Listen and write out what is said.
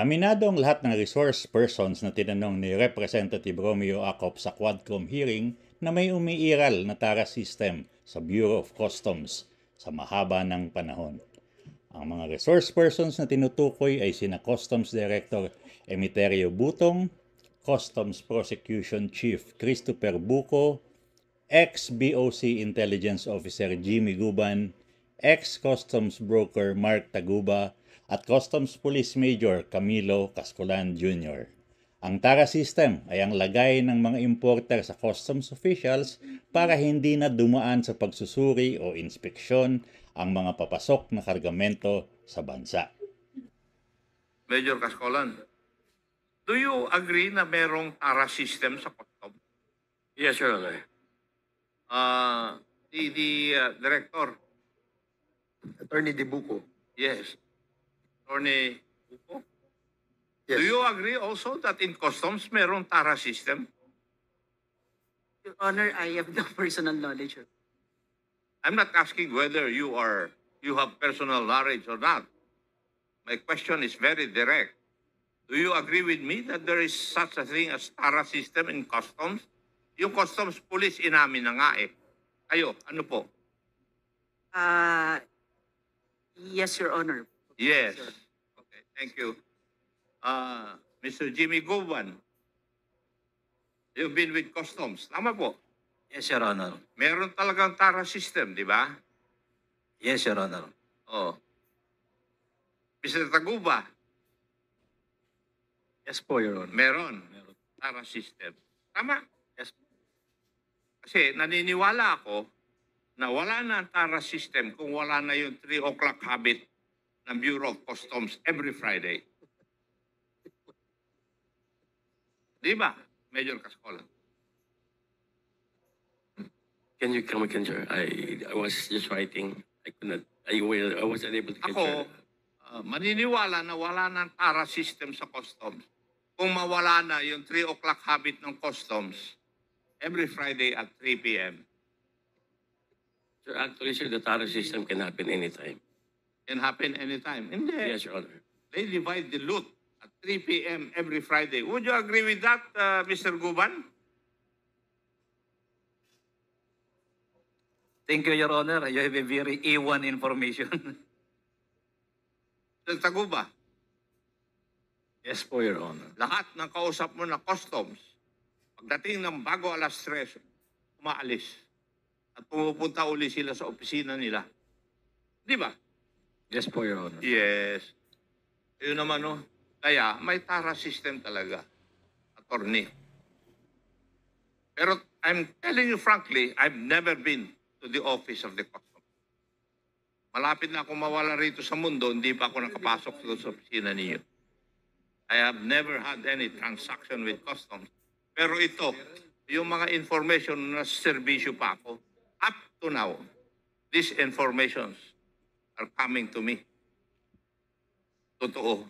Aminado ang lahat ng resource persons na tinanong ni Representative Romeo Acop sa Quadcom hearing na may umiiral na TARA system sa Bureau of Customs sa mahaba ng panahon. Ang mga resource persons na tinutukoy ay sina Customs Director Emiterio Butong, Customs Prosecution Chief Christopher Buco, ex-BOC Intelligence Officer Jimmy Guban, ex-Customs Broker Mark Taguba, at Customs Police Major Camilo Cascolan Jr. Ang TARA system ay ang lagay ng mga importer sa customs officials para hindi na dumaan sa pagsusuri o inspeksyon ang mga papasok na kargamento sa bansa. Major Cascolan, do you agree na merong TARA system sa customs? Yes, Your Honor. The director, Attorney De Buco. yes. Attorney Buco, Yes. do you agree also that in customs merong TARA system? Your Honor, I have no personal knowledge. I'm not asking whether you have personal knowledge or not. My question is very direct. Do you agree with me that there is such a thing as TARA system in customs? Yung customs police inamin na nga eh. Kayo, ano po? Yes, Your Honor. Yes. Okay, thank you. Mr. Jimmy Guban, you've been with customs. Tama po. Yes, Your Honor. Meron talagang TARA system, di ba? Yes, Your Honor. Oh. Mr. Taguba, Yes po, Your Honor. meron Meron. TARA system. Tama. Yes. Kasi naniniwala ako na wala na ang TARA system kung wala na yung 3 o'clock habit ng Bureau of Customs every Friday. Di ba, Major Cascolan? Can you come again, sir? I was just writing. I could not. I was unable to Ako, maniniwala na wala ng TARA system sa customs. Kung mawala na yung 3 o'clock habit ng customs every Friday at 3 p.m. Sir, actually, sir, the TARA system can happen anytime. Can happen anytime. Hindi. Yes, Your Honor. They divide the loot at 3 p.m. every Friday. Would you agree with that, Mr. Guban? Thank you, Your Honor. You have a very A1 information. Mr. Taguba, Yes po, Your Honor. lahat ng kausap mo na customs, pagdating ng bago alas 3, umaalis. At pumupunta uli sila sa opisina nila. Di ba? Yes po, Your Honor. Yes. Yun naman, no? Kaya may TARA system talaga, attorney. Pero I'm telling you frankly, I've never been to the office of the customs. Malapit na ako mawala rito sa mundo, hindi pa ako nakapasok sa opisina ninyo. I have never had any transaction with customs. Pero ito, yung mga information na serbisyo pa ako, up to now, these informations are coming to me. Totoo.